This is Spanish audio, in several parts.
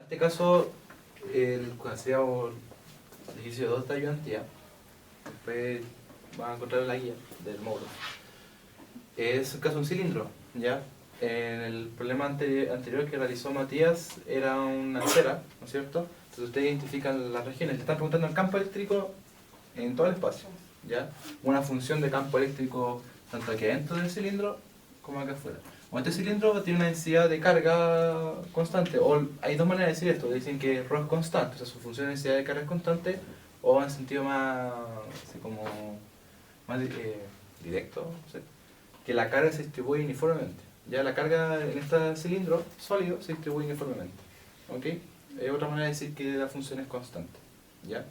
este caso, el hacíamos el ejercicio 2 de ayudantía, después van a encontrar la guía del módulo. Es el caso de un cilindro, ¿ya? En el problema anterior que realizó Matías era una esfera, ¿no es cierto? Entonces ustedes identifican las regiones, le están preguntando el campo eléctrico en todo el espacio, ¿ya? Una función de campo eléctrico tanto aquí adentro del cilindro como acá afuera. Bueno, este cilindro tiene una densidad de carga constante, o hay dos maneras de decir esto, dicen que ρ es constante, o sea, su función de densidad de carga es constante, o en sentido más, así como, más directo, no sé, que la carga se distribuye uniformemente. Ya la carga en este cilindro sólido se distribuye uniformemente. ¿Ok? Es otra manera de decir que la función es constante. ¿Ya?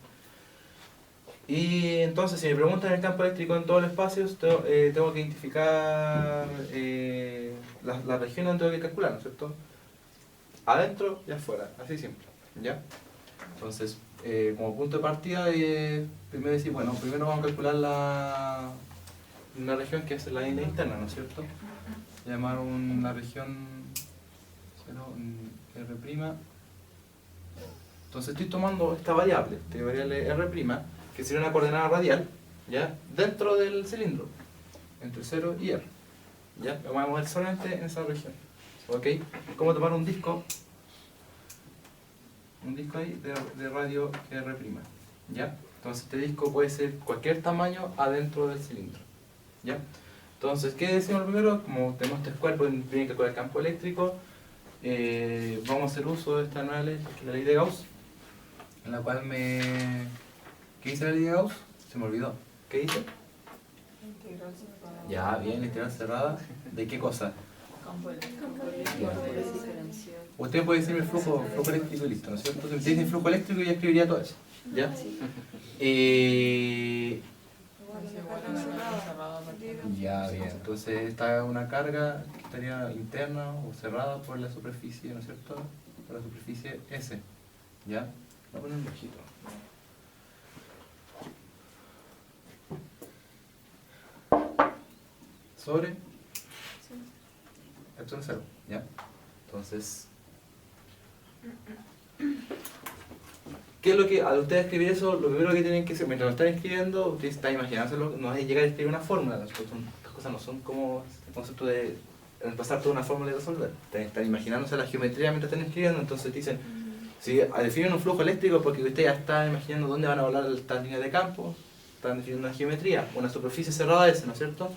Y entonces, si me preguntan el campo eléctrico en todo el espacio, tengo que identificar la región donde tengo que calcular, ¿no es cierto? Adentro y afuera, así simple. ¿Ya? Entonces, como punto de partida, primero decir, bueno, primero vamos a calcular una región que es la línea interna, ¿no es cierto? Llamar una región 0, R'. Entonces estoy tomando esta variable R', que sería una coordenada radial, ¿ya? Dentro del cilindro, entre 0 y R. ¿Ya? Lo vamos a mover solamente en esa región. ¿Ok? ¿Cómo tomar un disco? Un disco ahí de radio R'. ¿Ya? Entonces este disco puede ser cualquier tamaño adentro del cilindro. ¿Ya? Entonces, ¿qué decimos primero? Como tenemos tres cuerpos, tienen que calcular el campo eléctrico, vamos a hacer uso de esta nueva ley, que es la ley de Gauss, en la cual ¿Qué dice la ley de Gauss? Se me olvidó. ¿Qué dice? Integral cerrada. Ya, bien, integral cerrada. ¿De qué cosa? Campo eléctrico. Diferencial. Usted puede decirme el flujo eléctrico y listo, ¿no es cierto? Si me dice flujo eléctrico, yo escribiría todo eso. ¿Ya? Ya, bien. Entonces esta es una carga que estaría interna o cerrada por la superficie, ¿no es cierto? Por la superficie S. ¿Ya? Voy a poner un bajito. Sobre epsilon 0. ¿Ya? Entonces, ¿qué es lo que, al ustedes escribir eso, lo primero que tienen que hacer, mientras lo están escribiendo, ustedes están imaginándoselo, no es llegar a escribir una fórmula, las cosas no son como el concepto de pasar toda una fórmula y resolver. Están imaginándose la geometría mientras están escribiendo, entonces dicen, si definen un flujo eléctrico porque usted ya está imaginando dónde van a volar estas líneas de campo, están definiendo una geometría, una superficie cerrada S, ¿no es cierto?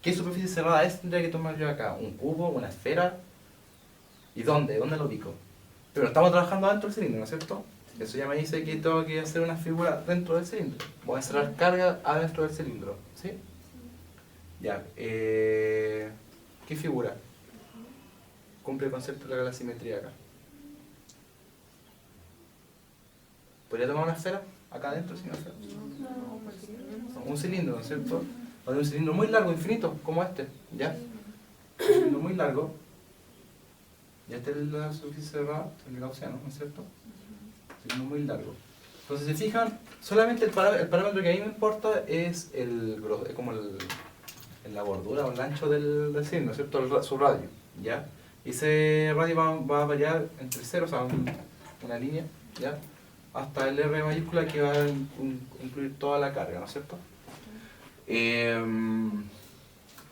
¿Qué superficie cerrada S tendría que tomar yo acá? ¿Un cubo, una esfera? ¿Y dónde? ¿Dónde lo ubico? Pero estamos trabajando adentro del cilindro, ¿no es cierto? Eso ya me dice que tengo que hacer una figura dentro del cilindro. Voy a encerrar carga adentro del cilindro. ¿Sí? Ya. ¿Qué figura? Cumple el concepto de la simetría acá. ¿Podría tomar una esfera acá adentro sin esfera? Un cilindro, ¿no es cierto? O de un cilindro muy largo, infinito, como este. ¿Ya? Un cilindro muy largo. Ya este es la superficie cerrada, el gaussiano, ¿no es cierto? Cilindro muy largo. Entonces, si se fijan, solamente el parámetro que a mí me importa es como la bordura o el ancho del cilindro, ¿no es cierto? Su radio, ¿ya? Y ese radio va a variar entre 0, o sea, una línea, ¿ya? Hasta el R mayúscula que va a incluir toda la carga, ¿no es cierto?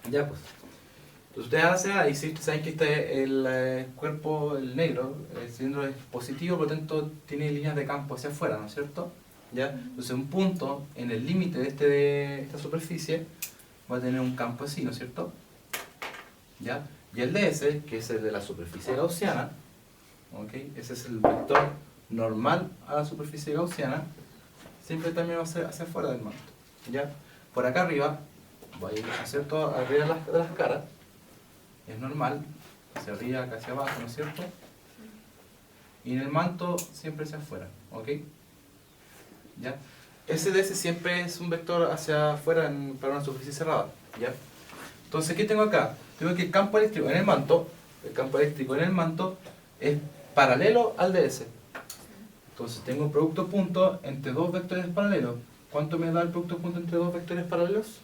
Ya pues. Entonces ustedes hacen análisis, ustedes saben que el cuerpo, el negro, el cilindro es positivo, por lo tanto tiene líneas de campo hacia afuera, ¿no es cierto? ¿Ya? Entonces un punto en el límite de esta superficie va a tener un campo así, ¿no es cierto? ¿Ya? Y el ds, que es el de la superficie gaussiana, ¿okay? Ese es el vector normal a la superficie gaussiana, siempre también va a ser hacia afuera del manto. ¿Ya? Por acá arriba, voy a ir hacia arriba de las caras, es normal, hacia arriba, acá hacia abajo, ¿no es cierto? Y en el manto siempre hacia afuera, ¿ok? ¿Ya? Ese ds siempre es un vector hacia afuera para una superficie cerrada, ¿ya? Entonces, ¿qué tengo acá? Tengo que el campo eléctrico en el manto es paralelo al ds. Entonces tengo un producto punto entre dos vectores paralelos. ¿Cuánto me da el producto punto entre dos vectores paralelos?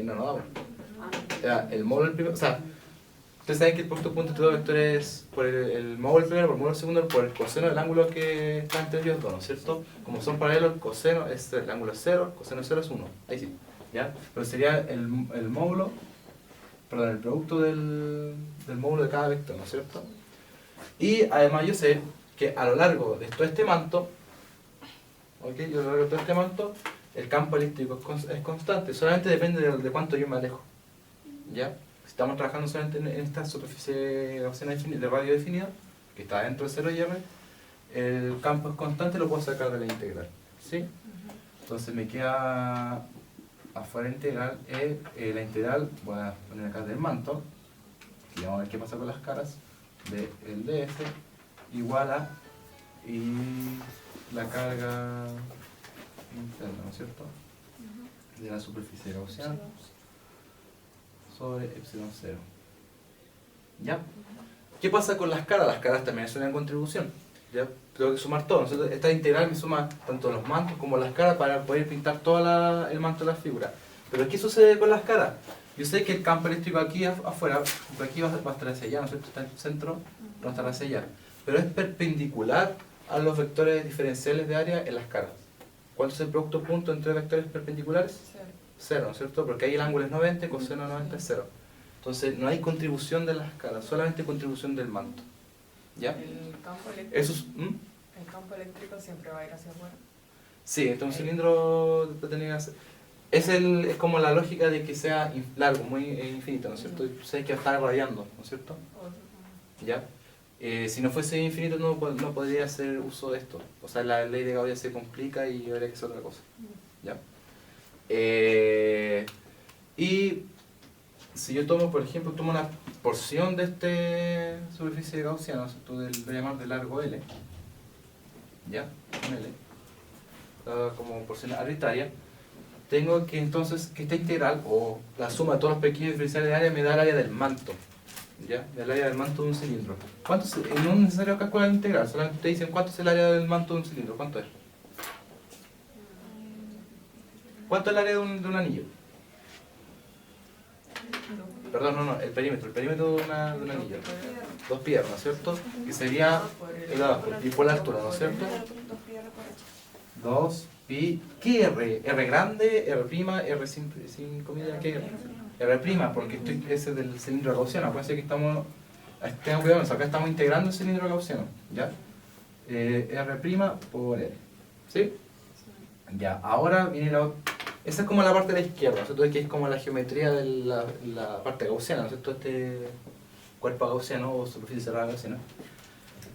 No da. El módulo primero, o sea, Ustedes saben que el producto punto entre dos vectores por el módulo primero, por el módulo segundo, por el coseno del ángulo que está entre ellos dos, ¿no es cierto? Como son paralelos, el coseno es el ángulo es 0, el coseno de 0 es 1. Ahí sí, ¿ya? Pero sería el módulo, perdón, el producto del módulo de cada vector, ¿no es cierto? Y además yo sé que a lo largo de todo este manto, ¿ok? Y a lo largo de todo este manto, el campo eléctrico es constante, solamente depende de cuánto yo me alejo, ¿ya? Si estamos trabajando solamente en esta superficie gaussiana de radio definida, que está dentro de 0 y R, el campo es constante, lo puedo sacar de la integral, ¿sí? Entonces me queda afuera integral, la integral, voy a poner acá del manto, y vamos a ver qué pasa con las caras, de el df igual a, y la carga interna, ¿no es cierto? De la superficie gaussiana sobre epsilon 0. ¿Ya? ¿Qué pasa con las caras? Las caras también son una contribución. ¿Ya? Tengo que sumar todo. Entonces, esta integral me suma tanto los mantos como las caras para poder pintar todo el manto de la figura. Pero ¿qué sucede con las caras? Yo sé que el campo eléctrico aquí afuera, por aquí va a estar hacia allá, ¿no es cierto? Está en el centro, va a estar hacia allá. Pero es perpendicular a los vectores diferenciales de área en las caras. ¿Cuánto es el producto punto entre vectores perpendiculares? 0, ¿no es cierto? Porque ahí el ángulo es 90, coseno de 90 es 0. Entonces no hay contribución de las caras, solamente contribución del manto. ¿Ya? El campo eléctrico, Eso es, el campo eléctrico siempre va a ir hacia afuera. sí, este es un cilindro tenía que ser. Es como la lógica de que sea largo, muy infinito, ¿no es cierto? O sea, hay que estar radiando, ¿no es cierto? ¿Ya? Si no fuese infinito no podría hacer uso de esto. O sea, la ley de Gauss se complica y habría que hacer otra cosa. ¿Ya? Y si yo tomo, por ejemplo, tomo una porción de esta superficie gaussiana, ¿no? Voy a llamar de largo L, ¿ya? Un L, como porción arbitraria, tengo que entonces que esta integral, o la suma de todos los pequeños diferenciales de área, me da el área del manto, ¿ya? El área del manto de un cilindro. ¿Cuánto es? No es necesario calcular la integral, solamente te dicen cuánto es el área del manto de un cilindro, ¿cuánto es? ¿Cuánto es el área de un anillo? Perdón, no, el perímetro de un anillo. 2 piernas, ¿cierto? Que sería el de abajo, y por la altura, ¿no es cierto? 2 pi, ¿qué R? R grande, R prima, R sin comida, ¿qué R? R prima, porque ese es del cilindro gaussiano. Acuérdense que estamos, tengan cuidado, acá estamos integrando el cilindro gaussiano, ¿ya? R prima por R, ¿sí? Ya, ahora viene la otra. Esa es como la parte de la izquierda, ¿no es cierto? Que es como la geometría de la parte gaussiana, ¿no es cierto? Este cuerpo gaussiano o superficie cerrada gaussiana.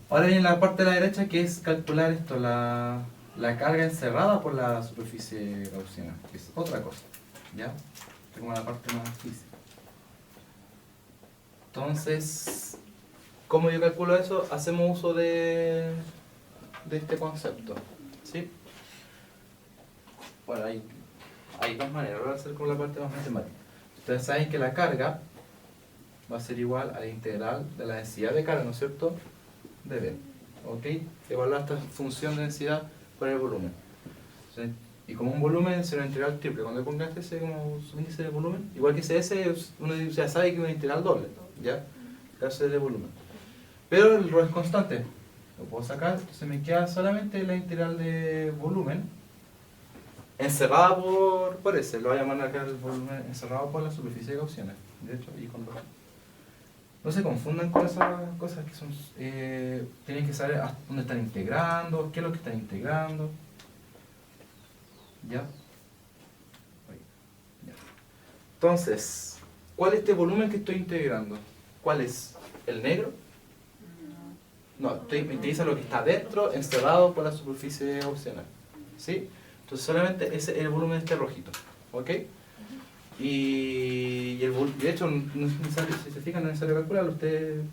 Ahora viene la parte de la derecha, que es calcular esto, la carga encerrada por la superficie gaussiana, que es otra cosa, ¿ya? Es como la parte más física. Entonces, ¿cómo yo calculo eso? Hacemos uso de este concepto, ¿sí? Bueno, hay dos maneras, voy a hacer con la parte más matemática. Ustedes saben que la carga va a ser igual a la integral de la densidad de carga, ¿no es cierto? De B, ¿ok? Evaluar esta función de densidad por el volumen. ¿Sí? Y como un volumen será una integral triple. Cuando le pongas ese como su índice de volumen, igual que ese, uno ya sabe que es una integral doble, ¿ya? El caso es de volumen. Pero el rho es constante. Lo puedo sacar, entonces me queda solamente la integral de volumen encerrada por ese. Lo voy a llamar acá el volumen encerrado por la superficie gaussiana. De hecho, y con rho. No se confundan con esas cosas que son... tienen que saber hasta dónde están integrando, qué es lo que están integrando. ¿Ya? Entonces, ¿cuál es este volumen que estoy integrando? ¿Cuál es? ¿El negro? No, me interesa lo que está dentro, encerrado por la superficie gaussiana. ¿Sí? Entonces solamente ese es el volumen de este rojito. ¿Ok? Y de hecho, no es necesario, si se fijan, no es necesario calcularlo. Ustedes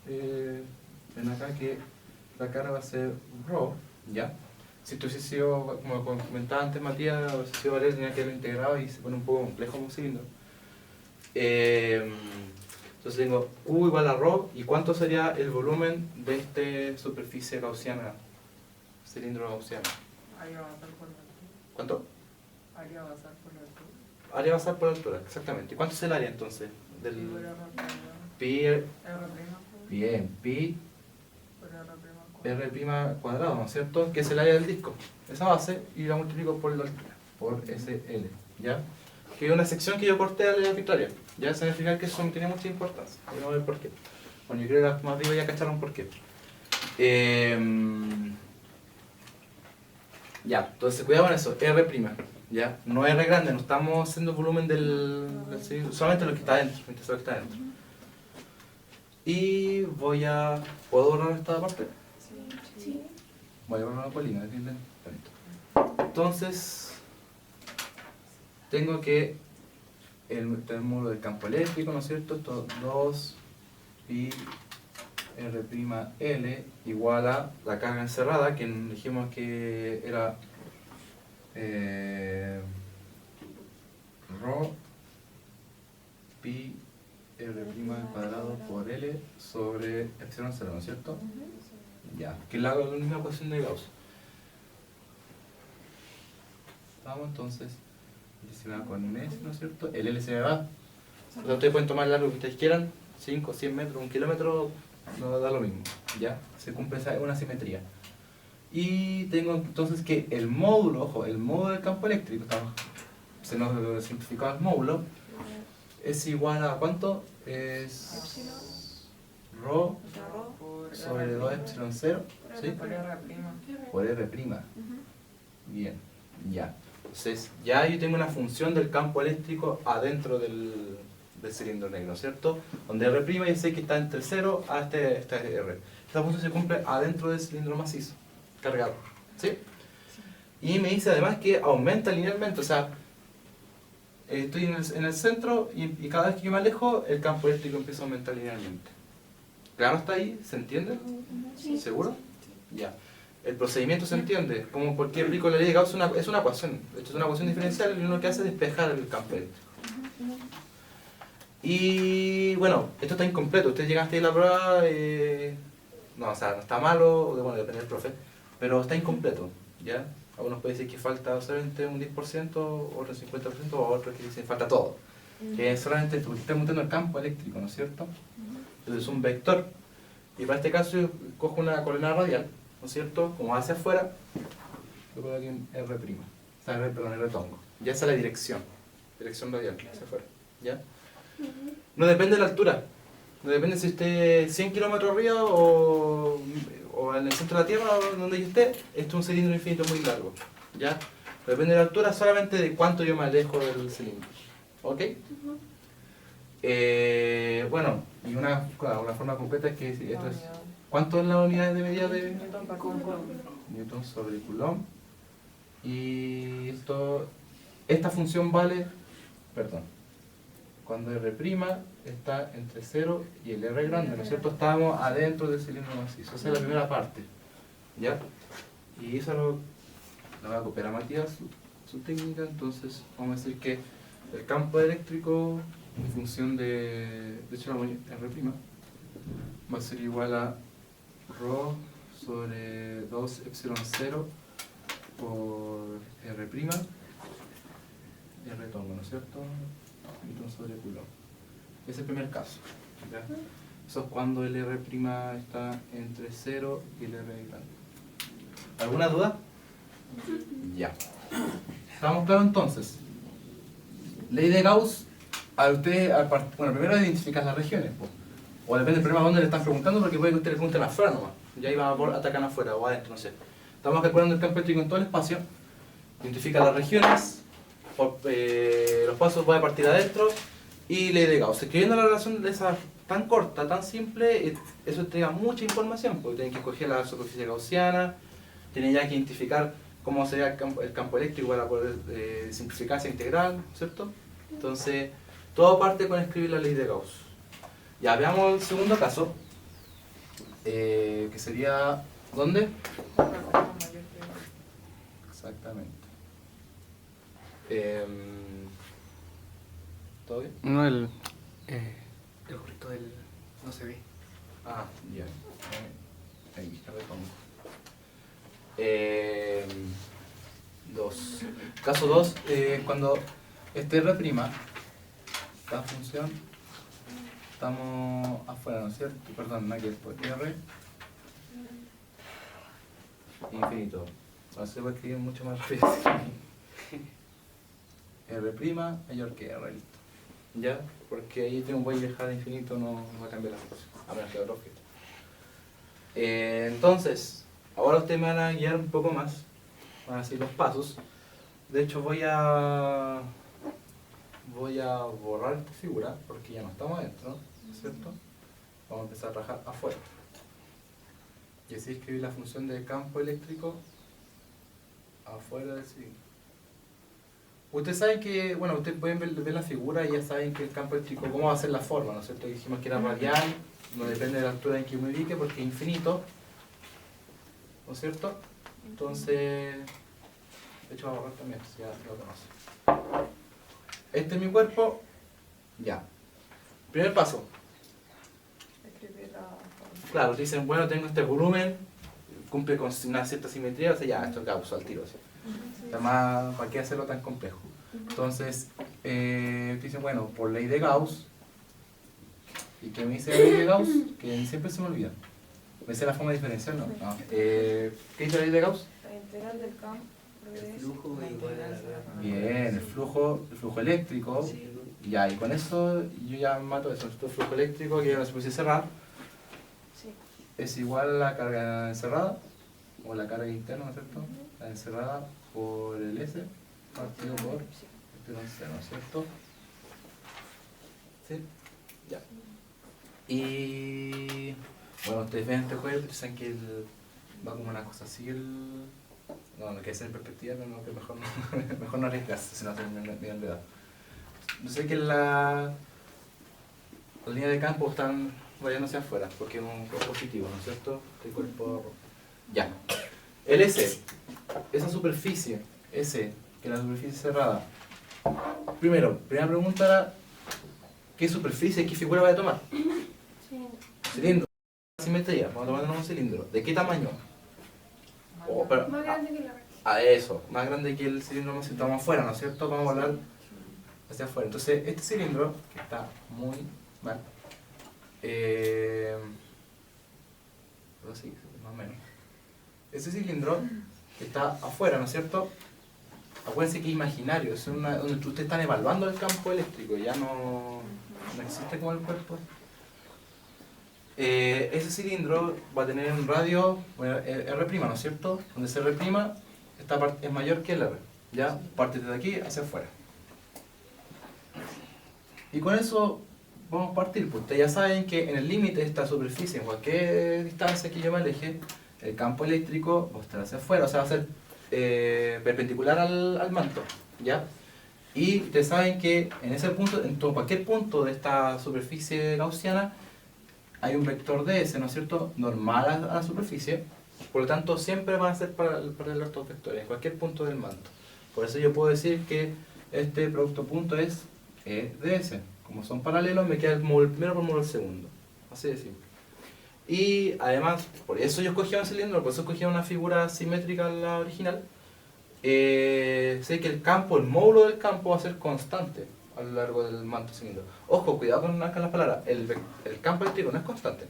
ven acá que la carga va a ser rho, ¿ya? Si esto hubiese sido, como comentaba antes Matías, o hubiese sido Valeria, tenía que haberlo integrado y se pone un poco complejo como cilindro. Entonces tengo U igual a rho, ¿y cuánto sería el volumen de esta superficie gaussiana, cilindro gaussiano? Área basal por la altura. ¿Cuánto? Área basal por la altura. Área basal por altura, exactamente. ¿Y cuánto es el área entonces? Figura rápida. pi, R'. bien, pi Por R'. r' cuadrado, ¿no es cierto? Que es el área del disco, esa base, y la multiplico por la altura, por SL, ¿ya? Que es una sección que yo corté a la arbitraria, ya se significa que eso no tiene mucha importancia, vamos a ver por qué. Bueno, yo creo que las más arriba ya cacharon por qué. Ya, entonces cuidado con eso, R', ¿ya? No R grande, no estamos haciendo el volumen del cilindro, solamente lo que está dentro, solo lo que está dentro. Y ¿puedo borrar esta parte? Sí. Voy a borrar la colina, entonces, tengo que el módulo del campo eléctrico, ¿no es cierto? Esto 2 pi R', igual a la carga encerrada, que dijimos que era rho pi R' cuadrado por L sobre epsilon 0, ¿no es cierto? Ya, que es la misma ecuación de Gauss. Vamos entonces, se va con S, ¿no es cierto? El L se me va. O sea, ustedes pueden tomar el largo que ustedes quieran, 5, 100 metros, 1 kilómetro, no da lo mismo, ¿ya? Se cumple una simetría. Y tengo entonces que el módulo, ojo, el módulo del campo eléctrico, se nos simplificó el módulo, es igual a ¿cuánto? Es rho sobre 2 epsilon 0, ¿sí? Por R'. Por R'. Bien, ya. Entonces, ya yo tengo una función del campo eléctrico adentro del cilindro negro, ¿cierto? Donde R' yo sé que está entre 0 a este R. Esta función se cumple adentro del cilindro macizo, cargado, ¿sí? Y me dice además que aumenta linealmente, o sea, estoy en el centro y cada vez que yo me alejo, el campo eléctrico empieza a aumentar linealmente. ¿Claro hasta ahí? ¿Se entiende? Sí. ¿Seguro? Ya. El procedimiento se entiende, como porque aplico la ley de Gauss es una ecuación, de hecho es una ecuación diferencial y lo que hace es despejar el campo eléctrico. Y bueno, esto está incompleto, usted llegaste a la prueba, no, o sea, no está malo, bueno, depende del profe, pero está incompleto, ¿ya? Algunos pueden decir que falta solamente un 10%, otros 50%, o otros que dicen falta todo. Que es solamente porque está montando el campo eléctrico, ¿no es cierto? Entonces es un vector, y para este caso yo cojo una coordenada radial, ¿no es cierto? Como hacia afuera, lo pongo aquí en R', o sea, R tongo. Ya esa es la dirección radial, hacia afuera, ¿ya? No depende de la altura, no depende si esté 100 kilómetros arriba o en el centro de la Tierra o donde yo esté, esto es un cilindro infinito muy largo, ¿ya? No depende de la altura, solamente de cuánto yo me alejo del cilindro, ¿ok? Bueno, y una forma concreta es que esto es... ¿Cuánto es la unidad de medida de...? Newton por Coulomb. Newton sobre Coulomb. Y esta función vale, perdón, cuando R' está entre 0 y el R grande, ¿no es cierto? Estamos adentro del cilindro macizo. Esa es la primera parte, ¿ya? Y eso lo va a copiar a Matías, su técnica. Entonces vamos a decir que el campo eléctrico en función de hecho la R' va a ser igual a rho sobre 2 epsilon 0 por R', R tongo, ¿no es cierto? Newton sobre Coulomb. Ese es el primer caso, ¿ya? Eso es cuando el R' está entre 0 y el R grande. ¿Alguna duda? Ya. ¿Estamos claros entonces? Ley de Gauss, bueno, primero identificar las regiones, pues. O depende del problema dónde le están preguntando, porque puede que usted le pregunten afuera nomás. Ya iba a atacar afuera o adentro, no sé. Estamos calculando el campo eléctrico en todo el espacio. Identifica las regiones, los pasos voy a partir adentro y ley de Gauss. Escribiendo la relación de esa tan corta, tan simple, eso entrega mucha información, porque tienen que escoger la superficie gaussiana, tienen ya que identificar cómo sería el campo eléctrico para poder simplificar esa integral, ¿cierto? Entonces, todo parte con escribir la ley de Gauss. Ya, veamos el segundo caso, que sería, ¿dónde? Exactamente. ¿Todo bien? No, el gorrito del... no se ve. Ah, ya. Ahí, a ver cómo. 2. Caso 2, cuando este R', esta función, estamos afuera, ¿no es cierto? Perdón, nada que después. R infinito. No se puede escribir mucho más rápido. R' mayor que R, listo. ¿Ya? Porque ahí tengo un voy a dejar de infinito, no va a cambiar la función, a menos que otro objeto. Entonces, ahora ustedes me van a guiar un poco más, van a seguir los pasos. De hecho voy a borrar esta figura porque ya no estamos adentro, ¿no es cierto? Vamos a empezar a trabajar afuera. Y así escribir la función de campo eléctrico afuera del cilindro. Ustedes saben que, bueno, ustedes pueden ver la figura y ya saben que el campo eléctrico, cómo va a ser la forma, ¿no es cierto? Dijimos que era radial, no depende de la altura en que me ubique porque es infinito, ¿no es cierto? Entonces, de hecho voy a borrar también, ya lo conocen. Este es mi cuerpo, ya. Primer paso. Escribir la forma. Claro, te dicen, bueno, tengo este volumen, cumple con una cierta simetría, o sea, ya, esto causa al tiro, ¿sí? Además, ¿para qué hacerlo tan complejo? Entonces, te dicen, bueno, por ley de Gauss, ¿y qué me dice la ley de Gauss? Que siempre se me olvida. ¿Me dice la forma diferencial? No. No. ¿Qué dice la ley de Gauss? La integral del campo El flujo la igual a integral Bien, el flujo eléctrico. Sí. Ya, y con eso yo ya mato eso. El flujo eléctrico, que es una superficie cerrada, Sí. es igual a la carga encerrada, o la carga interna, ¿no es cierto? La encerrada por el S, partido por epsilon C, ¿no es cierto? ¿Sí? Ya. Y bueno, ustedes ven este juego y piensan que va como una cosa así no que ser en perspectiva, pero no, que mejor no, mejor no arriesgarse, si no se me enredado. Yo sé que la línea de campo están variando hacia afuera, porque es un cuerpo positivo, ¿no es cierto? El cuerpo... Ya. El S, esa superficie, S, que es la superficie cerrada. Primera pregunta era, ¿qué superficie, qué figura voy a tomar? Cilindro. Simetría, vamos a tomar un cilindro. ¿De qué tamaño? Más grande que la A eso, más grande que el cilindro más si estamos afuera, ¿no es cierto? Vamos a hablar hacia afuera. Entonces, este cilindro, que está muy mal, pero sí, más o menos. Ese cilindro que está afuera, ¿no es cierto? Acuérdense que es imaginario, es donde ustedes están evaluando el campo eléctrico, ya no existe como el cuerpo. Ese cilindro va a tener un radio, bueno, R', ¿no es cierto? Donde ese R' esta parte es mayor que el R, ¿ya? Parte desde aquí hacia afuera. Y con eso vamos a partir, pues ustedes ya saben que en el límite de esta superficie, en cualquier distancia que yo me aleje, el campo eléctrico va a estar hacia afuera, o sea, va a ser perpendicular al manto, ¿ya? Y ustedes saben que en ese punto, en cualquier punto de esta superficie gaussiana, hay un vector ds, ¿no es cierto?, normal a la superficie, por lo tanto siempre van a ser paralelos estos vectores, en cualquier punto del manto. Por eso yo puedo decir que este producto punto es ds. Como son paralelos, me queda el módulo primero por el módulo segundo. Así de simple. Y además, por eso yo escogí un cilindro, por eso escogí una figura simétrica a la original. Sé que el campo, el módulo del campo va a ser constante a lo largo del manto cilindro. Ojo, cuidado con las palabras. El campo eléctrico no es constante,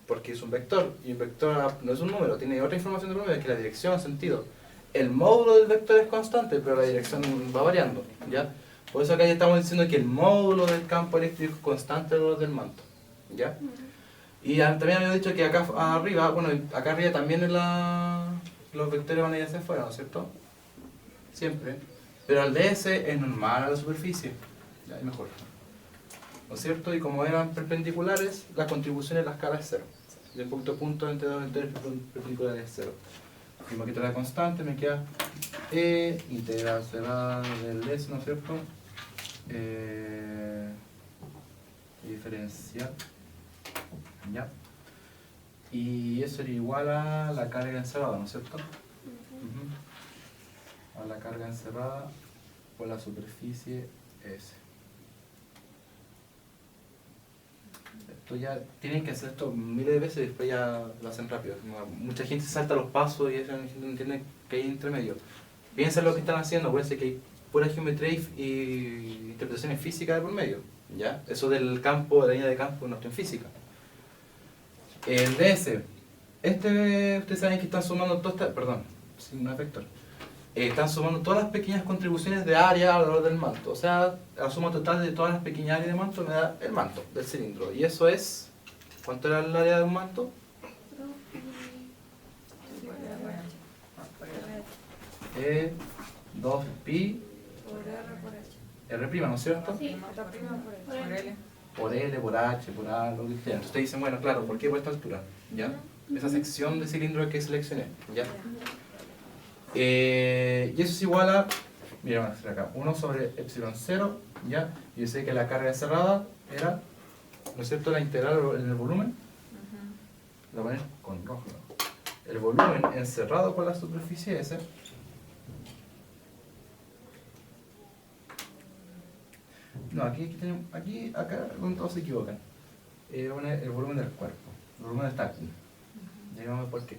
porque es un vector, y un vector no es un número, tiene otra información del número, que es la dirección, sentido. El módulo del vector es constante, pero la dirección va variando, ¿ya? Por eso acá ya estamos diciendo que el módulo del campo eléctrico es constante alrededor del manto, ¿ya? Y también había dicho que acá arriba, bueno, acá arriba también los vectores van a ir hacia afuera, ¿no es cierto? Siempre. Pero el ds es normal a la superficie, ya es mejor, ¿no es cierto? Y como eran perpendiculares, la contribución en la escala es cero. Y el punto entre dos vectores perpendiculares es cero. Si me quito la constante, me queda integral cerrada del ds, ¿no es cierto? Diferencial, ¿ya? Y eso era igual a la carga encerrada, ¿no es cierto? A la carga encerrada por la superficie S. Esto ya tienen que hacer esto miles de veces y después ya lo hacen rápido. Mucha gente salta los pasos y esa gente no entiende que hay entre medio. Piensen lo que están haciendo, acuérdense que hay pura geometría y interpretaciones físicas de por medio, ¿Ya? Eso del campo, de la línea de campo no está en física. El DS, ustedes saben que están sumando todas estas, perdón, sí, no es vector. Están sumando todas las pequeñas contribuciones de área alrededor del manto. O sea, la suma total de todas las pequeñas áreas de manto me da el manto del cilindro. Y eso es, ¿cuánto era el área de un manto? 2pi Por R por H. R', ¿no es cierto? Sí. La prima por H. Por L. Por L, por H, por A, lo que sea. Entonces ustedes dicen, bueno, claro, ¿por qué por esta altura? ¿Ya? Esa sección de cilindro que seleccioné. ¿Ya? Y eso es igual a, mira, vamos a hacer acá, 1 sobre epsilon 0, ¿ya? Y yo sé que la carga cerrada era, ¿no es cierto?, la integral en el volumen. Lo voy a poner con rojo, ¿no? El volumen encerrado por la superficie S. No, tenemos, acá donde todos se equivocan. El volumen del cuerpo. El volumen está aquí. Ya vamos a ver por qué.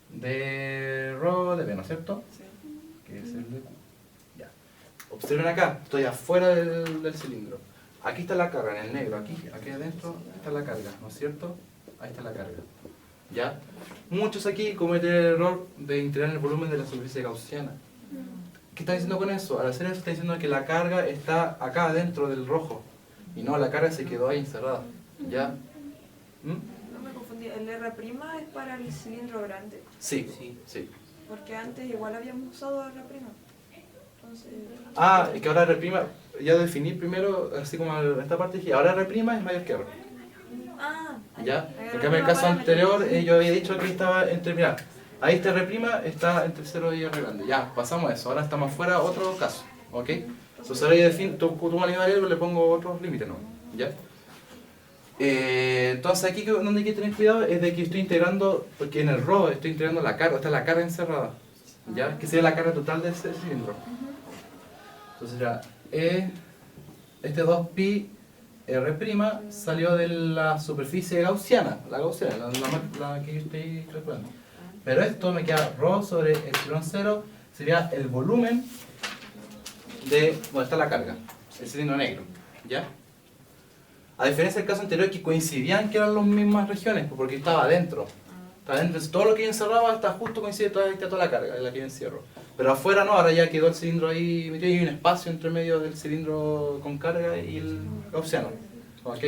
De rho de B, ¿no es cierto? Sí. Que es el de Q. Ya. Observen acá, estoy afuera del cilindro. Aquí está la carga, en el negro, aquí adentro está la carga, ¿no es cierto? Ahí está la carga. ¿Ya? Muchos aquí cometen el error de integrar el volumen de la superficie gaussiana. ¿Qué está diciendo con eso? Al hacer eso está diciendo que la carga está acá dentro del rojo. Y no, la carga se quedó ahí encerrada. ¿Ya? ¿Mm? No me confundí, el R' es para el cilindro grande, Sí, sí. porque antes igual habíamos usado R'. Entonces, Ah, es que ahora R', ya definí primero, así como esta parte dije, ahora R' es mayor que R. ¿Ya? En cambio, en el caso anterior, yo había dicho que estaba entre, mirá, ahí está R', está entre 0 y R grande. Ya, pasamos a eso, ahora estamos afuera, otro caso. ¿Ok? Entonces ahora yo defino, tomo la misma variable, le pongo otros límites, ¿no? ¿Ya? Entonces aquí donde hay que tener cuidado es de que estoy integrando, porque en el ρ estoy integrando la carga, está la carga encerrada, ¿ya? Que sería la carga total del cilindro. Entonces ya, este 2pi R' salió de la superficie gaussiana, la que yo estoy calculando. Pero esto me queda ρ sobre epsilon 0, sería el volumen de donde está la carga, el cilindro negro, ¿ya? A diferencia del caso anterior que coincidían que eran las mismas regiones, porque estaba adentro. Estaba adentro, todo lo que yo encerraba está justo coincide toda la carga en la que yo encierro. Pero afuera no, ahora ya quedó el cilindro ahí metido y hay un espacio entre medio del cilindro con carga y el gaussiano. ¿Ok?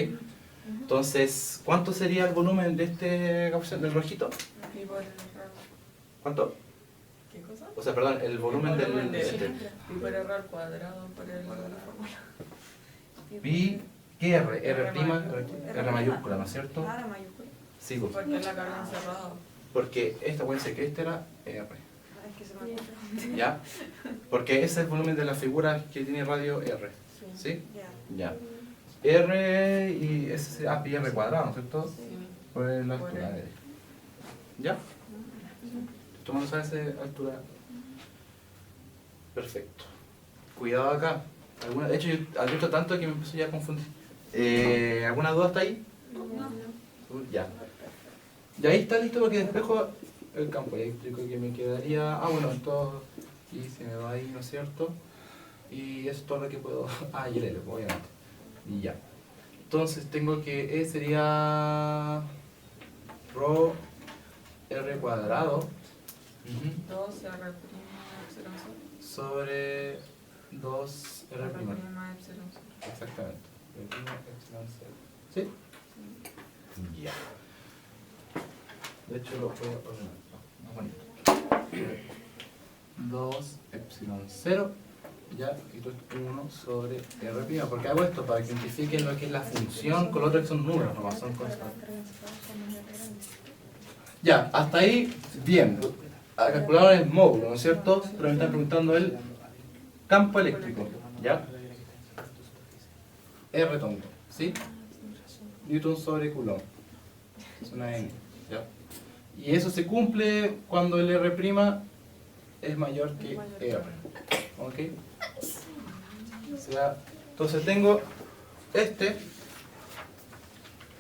Entonces, ¿cuánto sería el volumen de este gaussiano, del rojito? y por el R. ¿Cuánto? ¿Qué cosa? O sea, perdón, el volumen del... Y por R al cuadrado, por el fórmula. Pi, ¿qué R? R mayúscula, ¿no es cierto? Ah, la mayúscula. Sí, pues. Porque es la carga encerrada. Porque esta puede ser que este era R. Es que se me ocurre. ¿Ya? Porque ese es el volumen de la figura que tiene radio R. ¿Sí? Ya. Ya. R y ese sería pi R cuadrado, ¿no es cierto? Sí. Por la altura de... ¿Ya? Tomando esa altura. Perfecto. Cuidado acá. De hecho, yo advierto tanto que me empiezo ya a confundir. ¿Alguna duda hasta ahí? Ya. Y ahí está listo porque despejo el campo. Y ahí explico que me quedaría... Ah, bueno, esto aquí se me va ahí, ¿no es cierto? Y eso es todo lo que puedo... Ah, y el L, obviamente. Y ya. Entonces tengo que E sería... Rho R cuadrado 2 R' epsilon 0. sobre 2 R'. R' epsilon 0. Exactamente. R' epsilon 0. ¿Sí? Ya. De hecho lo puedo ordenar más bonito. 2 epsilon 0. Ya, y esto es 1 sobre R', porque hago esto para que identifiquen lo que es la función con lo otro que son números, no son constantes. Ya, hasta ahí, bien. Calcularon el módulo, ¿no es cierto? Pero me están preguntando el campo eléctrico, ¿ya? R tonto, ¿sí? Newton sobre Coulomb. Es una N, ¿ya? Y eso se cumple cuando el R' es mayor que R. ¿Ok? O sea, entonces tengo este,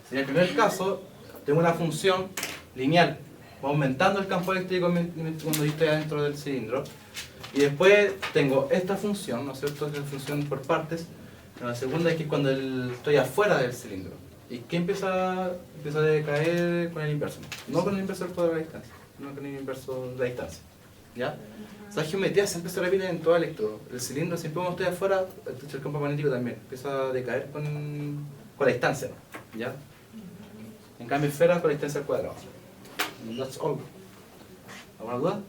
sería el primer caso, tengo una función lineal, va aumentando el campo eléctrico cuando yo estoy adentro del cilindro, y después tengo esta función, ¿no es cierto? Es la función por partes, La segunda es que cuando estoy afuera del cilindro. ¿Y qué empieza a decaer con el inverso? No con el inverso del cuadrado de la distancia, no con el inverso de la distancia. ¿Ya? Esa geometría siempre se repite en todo electrodo. El cilindro, siempre cuando estoy afuera, el campo magnético también empieza a decaer con la distancia. ¿Ya? En cambio, esfera con la distancia al cuadrado. That's all. ¿Alguna duda?